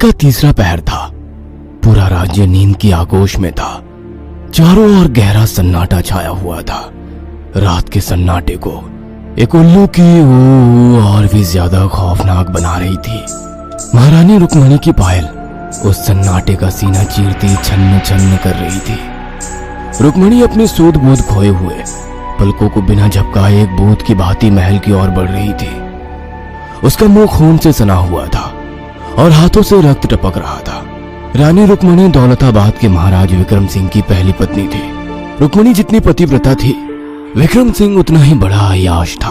का तीसरा पहर था। पूरा राज्य नींद की आगोश में था। चारों ओर गहरा सन्नाटा छाया हुआ था। रात के सन्नाटे को एक उल्लू की और भी ज्यादा खौफनाक बना रही थी। महारानी रुक्मणी की पायल उस सन्नाटे का सीना चीरती छन्न छन्न कर रही थी। रुक्मणी अपनी सूध बूध खोए हुए पलकों को बिना झपकाए एक भूत की भांति महल की ओर बढ़ रही थी। उसका मुंह खून से सना हुआ था और हाथों से रक्त टपक रहा था। रानी रुक्मणी दौलताबाद के महाराज विक्रम सिंह की पहली पत्नी थी। रुक्मणी जितनी पतिव्रता थी, विक्रम सिंह उतना ही बड़ा अय्याश था।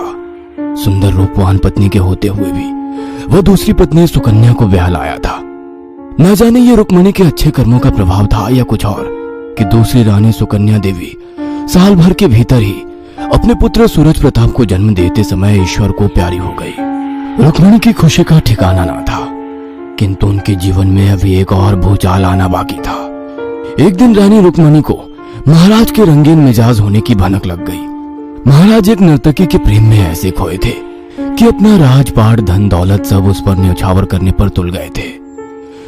सुंदर रूपवान पत्नी के होते हुए भी वह दूसरी पत्नी सुकन्या को ब्याह लाया था। न जाने ये रुक्मणी के अच्छे कर्मों का प्रभाव था या कुछ और कि दूसरी रानी सुकन्या देवी साल भर के भीतर ही अपने पुत्र सूरज प्रताप को जन्म देते समय ईश्वर को प्यारी हो गई। रुक्मणी की खुशी का ठिकाना ना था, किंतु उनके जीवन में अभी एक और भूचाल आना बाकी था। एक दिन रानी रुक्मणी को महाराज के रंगीन मिजाज होने की भनक लग गई। महाराज एक नर्तकी के प्रेम में ऐसे खोए थे कि अपना राजपाट धन दौलत सब उस पर न्यौछावर करने पर तुल गए थे।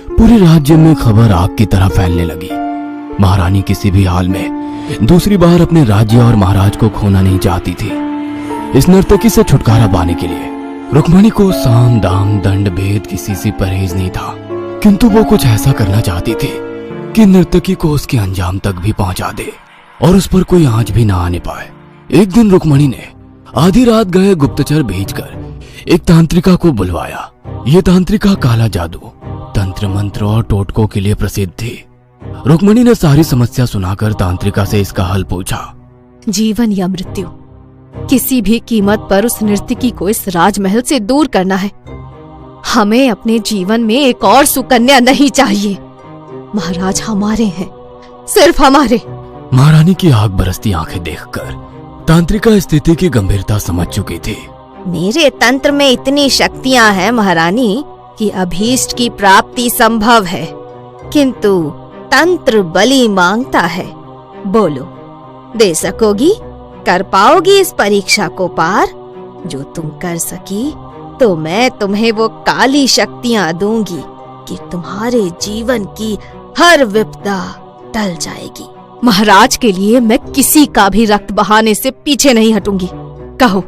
पूरे राज्य में खबर आग की तरह फैलने लगी। महारानी किसी भी हाल में दूसरी बार अपने राज्य और महाराज को खोना नहीं चाहती थी। इस नर्तकी से छुटकारा पाने के लिए रुक्मणी को साम दाम दंड भेद किसी से परहेज नहीं था, किंतु वो कुछ ऐसा करना चाहती थी कि नर्तकी को उसके अंजाम तक भी पहुंचा दे और उस पर कोई आंच भी ना आने पाए। एक दिन रुक्मणी ने आधी रात गए गुप्तचर भेजकर एक तांत्रिका को बुलवाया। ये तांत्रिका काला जादू, तंत्र मंत्र और टोटकों के लिए प्रसिद्ध थी। रुक्मणी ने सारी समस्या सुनाकर तांत्रिका से इसका हल पूछा। जीवन या मृत्यु, किसी भी कीमत पर उस नर्तकी को इस राजमहल से दूर करना है। हमें अपने जीवन में एक और सुकन्या नहीं चाहिए। महाराज हमारे हैं, सिर्फ हमारे। महारानी की आग बरसती आंखें देखकर तांत्रिका स्थिति की गंभीरता समझ चुकी थी। मेरे तंत्र में इतनी शक्तियां हैं महारानी कि अभीष्ट की प्राप्ति संभव है, किंतु तंत्र बलि मांगता है। बोलो, दे सकोगी? कर पाओगी इस परीक्षा को पार? जो तुम कर सकी तो मैं तुम्हें वो काली शक्तियां दूंगी कि तुम्हारे जीवन की हर विपदा टल जाएगी। महाराज के लिए मैं किसी का भी रक्त बहाने से पीछे नहीं हटूंगी। कहो,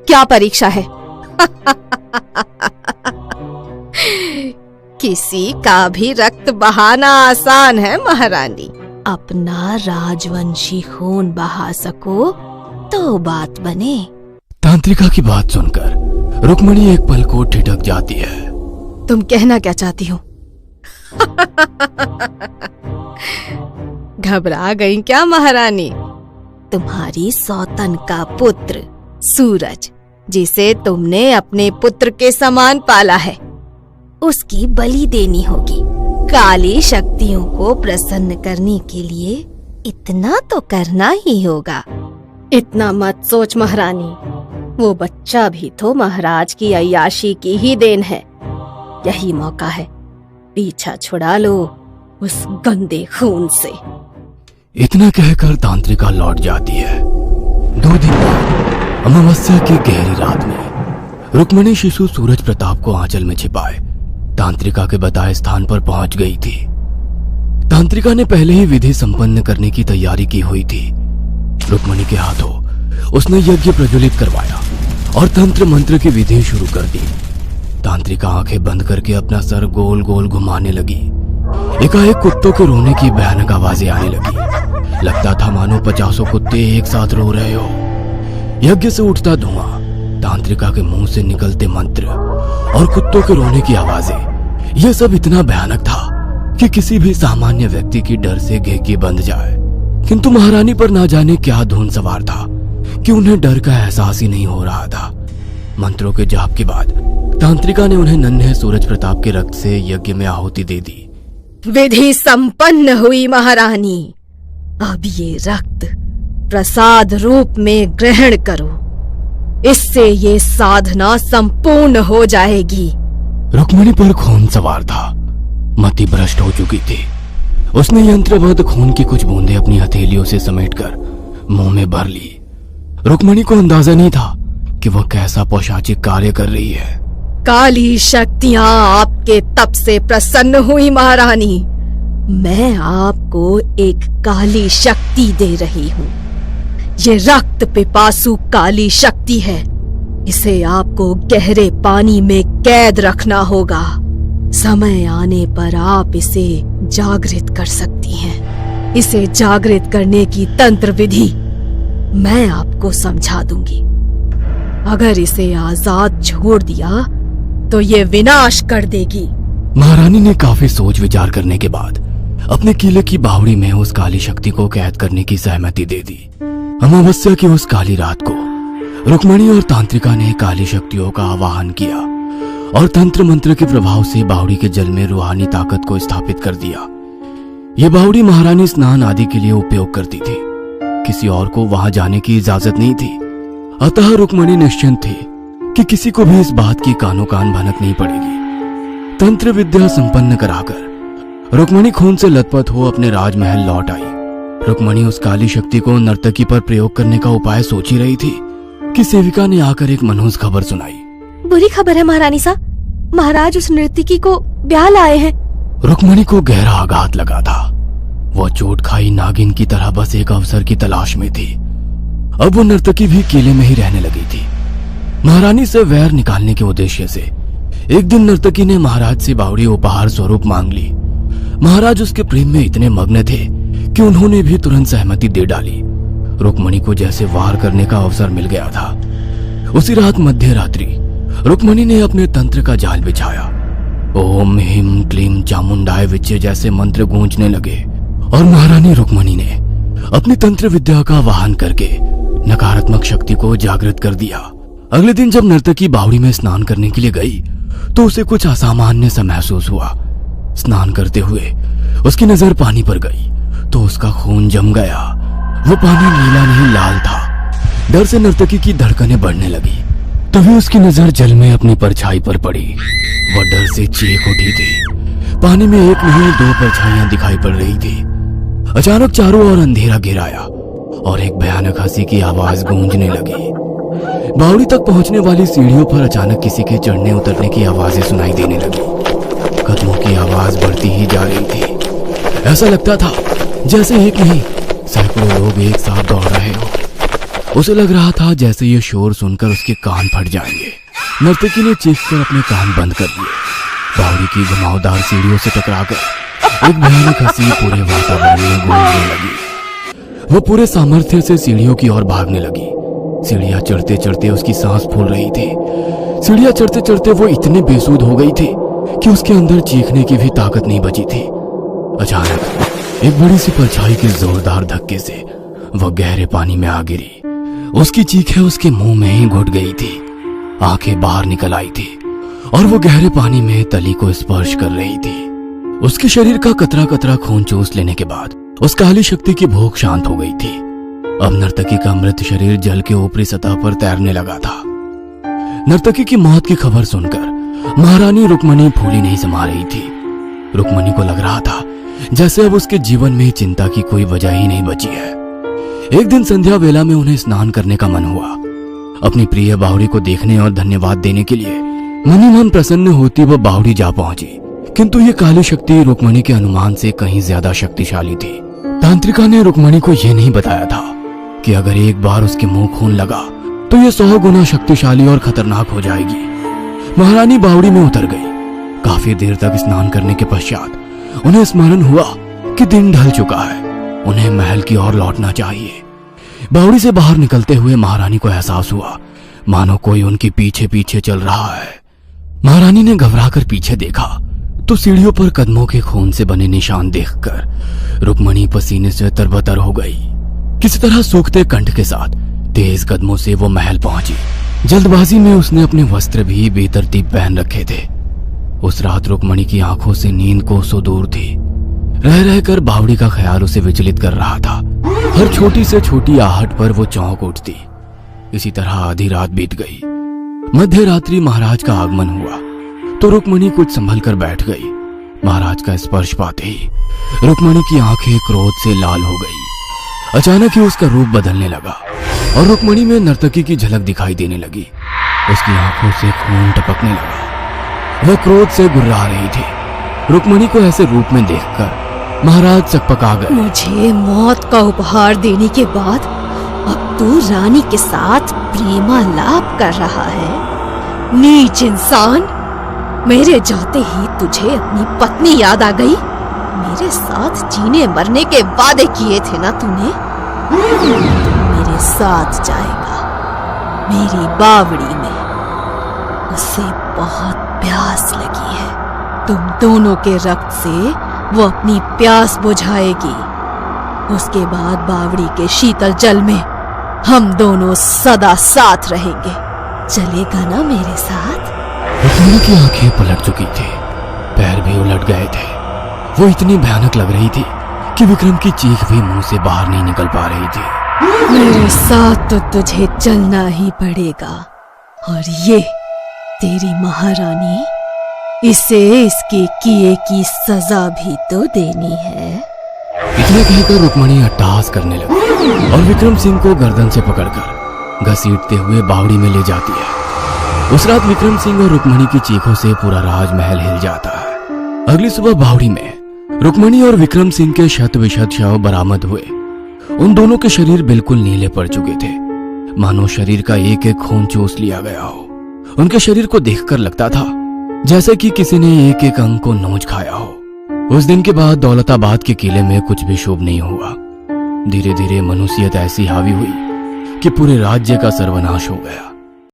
क्या परीक्षा है? किसी का भी रक्त बहाना आसान है महारानी। अपना राजवंशी खून बहा सको तो बात बने। तांत्रिका की बात सुनकर रुक्मणी एक पल को ठिठक जाती है। तुम कहना क्या चाहती हो? घबरा गई क्या महारानी? तुम्हारी सौतन का पुत्र सूरज, जिसे तुमने अपने पुत्र के समान पाला है, उसकी बलि देनी होगी। काली शक्तियों को प्रसन्न करने के लिए इतना तो करना ही होगा। इतना मत सोच महारानी, वो बच्चा भी तो महाराज की अय्याशी की ही देन है। यही मौका है, पीछा छुड़ा लो उस गंदे खून से। इतना कहकर तांत्रिका लौट जाती है। 2 दिन बाद अमावस्या की गहरी रात में रुक्मणी शिशु सूरज प्रताप को आंचल में छिपाए तांत्रिका के बताए स्थान पर पहुंच गई थी। तांत्रिका ने पहले ही विधि संपन्न करने की तैयारी की हुई थी। रुक्मणी के हाथों उसने यज्ञ प्रज्वलित करवाया और तंत्र मंत्र की विधि शुरू कर दी। तांत्रिका आंखें बंद करके अपना सर गोल गोल घुमाने लगी। एकाएक कुत्तों के रोने की भयानक आवाजें आने लगी। लगता था मानो 50 कुत्ते एक साथ रो रहे हो। यज्ञ से उठता धुआं, तांत्रिका के मुंह से निकलते मंत्र और कुत्तों के रोने की आवाजें, यह सब इतना भयानक था कि किसी भी सामान्य व्यक्ति की डर से घेकी बंध जाए। किंतु महारानी पर ना जाने क्या धुन सवार था कि उन्हें डर का एहसास ही नहीं हो रहा था। मंत्रों के जाप के बाद तांत्रिका ने उन्हें नन्हे सूरज प्रताप के रक्त से यज्ञ में आहुति दे दी। विधि संपन्न हुई महारानी। अब ये रक्त प्रसाद रूप में ग्रहण करो, इससे ये साधना संपूर्ण हो जाएगी। रुक्मणी पर खून सवार था, मति भ्रष्ट हो चुकी थी। उसने यंत्रबद्ध खून की कुछ बूंदें अपनी हथेलियों से समेटकर मुंह में भर ली। रुक्मणी को अंदाजा नहीं था कि वह कैसा पौशाचिक कार्य कर रही है। काली शक्तियां आपके तप से प्रसन्न हुई महारानी। मैं आपको एक काली शक्ति दे रही हूँ। ये रक्त पिपासु काली शक्ति है। इसे आपको गहरे पानी में कैद रखना होगा। समय आने पर आप इसे जागृत कर सकती हैं। इसे जागृत करने की तंत्र विधि मैं आपको समझा दूंगी। अगर इसे आजाद छोड़ दिया तो ये विनाश कर देगी। महारानी ने काफी सोच विचार करने के बाद अपने किले की बावड़ी में उस काली शक्ति को कैद करने की सहमति दे दी। अमावस्या की उस काली रात को रुक्मणी और तांत्रिका ने काली शक्तियों का आवाहन किया और तंत्र मंत्र के प्रभाव से बावड़ी के जल में रूहानी ताकत को स्थापित कर दिया। ये बावड़ी महारानी स्नान आदि के लिए उपयोग करती थी। किसी और को वहां जाने की इजाजत नहीं थी। अतः रुक्मणी निश्चिंत थी कि किसी को भी इस बात की कानो कान भनक नहीं पड़ेगी। तंत्र विद्या संपन्न कराकर रुक्मणी खून से लथपथ हो अपने राजमहल लौट आई। रुक्मणी उस काली शक्ति को नर्तकी पर प्रयोग करने का उपाय सोच ही रही थी कि सेविका ने आकर एक मनहूस खबर सुनाई। बुरी खबर है महारानी साहब, महाराज उस नर्तकी को ब्याह लाए हैं। रुक्मणी को गहरा आघात लगा था। वह चोट खाई नागिन की तरह बस एक अवसर की तलाश में थी। अब वो नर्तकी भी किले में ही रहने लगी थी। महारानी से वैर निकालने के उद्देश्य से एक दिन नर्तकी ने महाराज से बावड़ी उपहार स्वरूप मांग ली। महाराज उसके प्रेम में इतने मग्न थे कि उन्होंने भी तुरंत सहमति दे डाली। रुक्मणी को जैसे वार करने का अवसर मिल गया था। उसी रात मध्य रात्रि रुक्मणी ने अपने तंत्र का जाल बिछाया। ओम ह्रीं क्लीं चामुंडाय विच्चे जैसे मंत्र गूंजने लगे और महारानी रुक्मणी ने अपनी तंत्र विद्या का वाहन करके नकारात्मक शक्ति को जागृत कर दिया। अगले दिन जब नर्तकी बावड़ी में स्नान करने के लिए गई तो उसे कुछ असामान्य सा महसूस हुआ। स्नान करते हुए उसकी नजर पानी पर गई तो उसका खून जम गया। वो पानी नीला नहीं लाल था। डर से नर्तकी की धड़कनें बढ़ने लगी। तभी उसकी नजर जल में अपनी परछाई पर पड़ी। वह डर से चीख उठी थी। पानी में एक नहीं दो परछाइयां दिखाई पड़ रही थी। अचानक चारों ओर अंधेरा घिर आया और एक भयानक हंसी की आवाज गूंजने लगी। बावड़ी तक पहुंचने वाली सीढ़ियों पर अचानक किसी के चढ़ने उतरने की आवाजें सुनाई देने लगी। कदमों की आवाज बढ़ती ही जा रही थी। ऐसा लगता था जैसे एक नहीं सैकड़ों लोग एक साथ दौड़ रहे हो। उसे लग रहा था जैसे ये शोर सुनकर उसके कान फट जाएंगे। नर्तकी ने चीखकर अपने कान बंद कर दिए। बावड़ी की घुमावदार सीढ़ियों से टकराकर एक भयानक हंसी पूरे वातावरण में गूंजने लगी। वो पूरे सामर्थ्य से सीढ़ियों की ओर भागने लगी। सीढ़ियां चढ़ते चढ़ते उसकी सांस फूल रही थी। सीढ़ियां चढ़ते चढ़ते वो इतनी बेसुध हो गई थी कि उसके अंदर चीखने की भी ताकत नहीं बची थी। अचानक एक बड़ी सी परछाई के जोरदार धक्के से वह गहरे पानी में आ गिरी। उसकी चीखें उसके मुंह में ही घुट गई थी। आंखें बाहर निकल आई थी और वो गहरे पानी में तली को स्पर्श कर रही थी। उसके शरीर का कतरा कतरा खून चूस लेने के बाद उस काली शक्ति की भूख शांत हो गई थी। अब नर्तकी का मृत शरीर जल के ऊपरी सतह पर तैरने लगा था। नर्तकी की मौत की खबर सुनकर महारानी रुक्मणी फूली नहीं समा रही थी। रुक्मणी को लग रहा था जैसे अब उसके जीवन में चिंता की कोई वजह ही नहीं बची है। एक दिन संध्या वेला में उन्हें स्नान करने का मन हुआ। अपनी प्रिय बावड़ी को देखने और धन्यवाद देने के लिए मन ही मन प्रसन्न होती वह बावड़ी जा पहुंची। किंतु ये काली शक्ति रुक्मणी के अनुमान से कहीं ज्यादा शक्तिशाली थी। तांत्रिका ने रुक्मणी को यह नहीं बताया था कि अगर एक बार उसके मुंह खून लगा तो ये 100 गुना शक्तिशाली और खतरनाक हो जाएगी। महारानी बावड़ी में उतर गई। काफी देर तक स्नान करने के पश्चात उन्हें स्मरण हुआ कि दिन ढल चुका है। उन्हें महल की ओर लौटना चाहिए। बावड़ी से बाहर निकलते हुए महारानी को एहसास हुआ मानो कोई उनके पीछे पीछे चल रहा है। महारानी ने घबराकर पीछे देखा तो सीढ़ियों पर कदमों के खून से बने निशान देखकर रुक्मणी पसीने से तरबतर हो गई। किसी तरह सूखते कंठ के साथ तेज कदमों से वो महल पहुंची। जल्दबाजी में उसने अपने वस्त्र भी बेतरतीब पहन रखे थे। उस रात रुक्मणी की आंखों से नींद कोसों दूर थी। रह रहकर बावड़ी का ख्याल उसे विचलित कर रहा था। हर छोटी से छोटी आहट पर वो चौंक उठती। इसी तरह आधी रात बीत गई। मध्य रात्रि महाराज का आगमन हुआ तो रुक्मणी कुछ संभल कर बैठ गई। महाराज का स्पर्श पाते ही रुक्मणी की आंखें क्रोध से लाल हो गई। अचानक ही उसका रूप बदलने लगा और रुक्मणी में नर्तकी की झलक दिखाई देने लगी। उसकी आंखों से खून टपकने लगा। वह क्रोध से गुर्रा रही थी। रुक्मणी को ऐसे रूप में देखकर महाराज सकपका गए। मुझे मौत का उपहार देने के बाद अब तू रानी के साथ प्रेमालाप कर रहा है? नीच इंसान, मेरे जाते ही तुझे अपनी पत्नी याद आ गई? मेरे साथ जीने मरने के वादे किए थे ना तूने? तू मेरे साथ जाएगा मेरी बावड़ी में। उसे बहुत प्यास लगी है, तुम दोनों के रक्त से वो अपनी प्यास बुझाएगी। उसके बाद बावड़ी के शीतल जल में हम दोनों सदा साथ रहेंगे। चलेगा ना मेरे साथ? रुक्मणी की आंखें पलट चुकी थी, पैर भी उलट गए थे। वो इतनी भयानक लग रही थी कि विक्रम की चीख भी मुंह से बाहर नहीं निकल पा रही थी। मेरे साथ तो तुझे चलना ही पड़ेगा, और ये तेरी महारानी, इसे इसके किए की सजा भी तो देनी है। इतना कहकर रुक्मणी अट्टहास करने लगी और विक्रम सिंह को गर्दन से पकड़कर घसीटते हुए बावड़ी में ले जाती है। उस रात विक्रम सिंह और रुक्मणी की चीखों से पूरा राजमहल हिल जाता है। अगली सुबह बावड़ी में रुक्मणी और विक्रम सिंह के शत विशत शव बरामद हुए। उन दोनों के शरीर बिल्कुल नीले पड़ चुके थे, मानो शरीर का एक एक खून चूस लिया गया हो। उनके शरीर को देखकर लगता था जैसे कि किसी ने एक एक अंग को नोच खाया हो। उस दिन के बाद दौलताबाद के किले में कुछ भी शुभ नहीं हुआ। धीरे धीरे मनुष्यत ऐसी हावी हुई कि पूरे राज्य का सर्वनाश हो गया।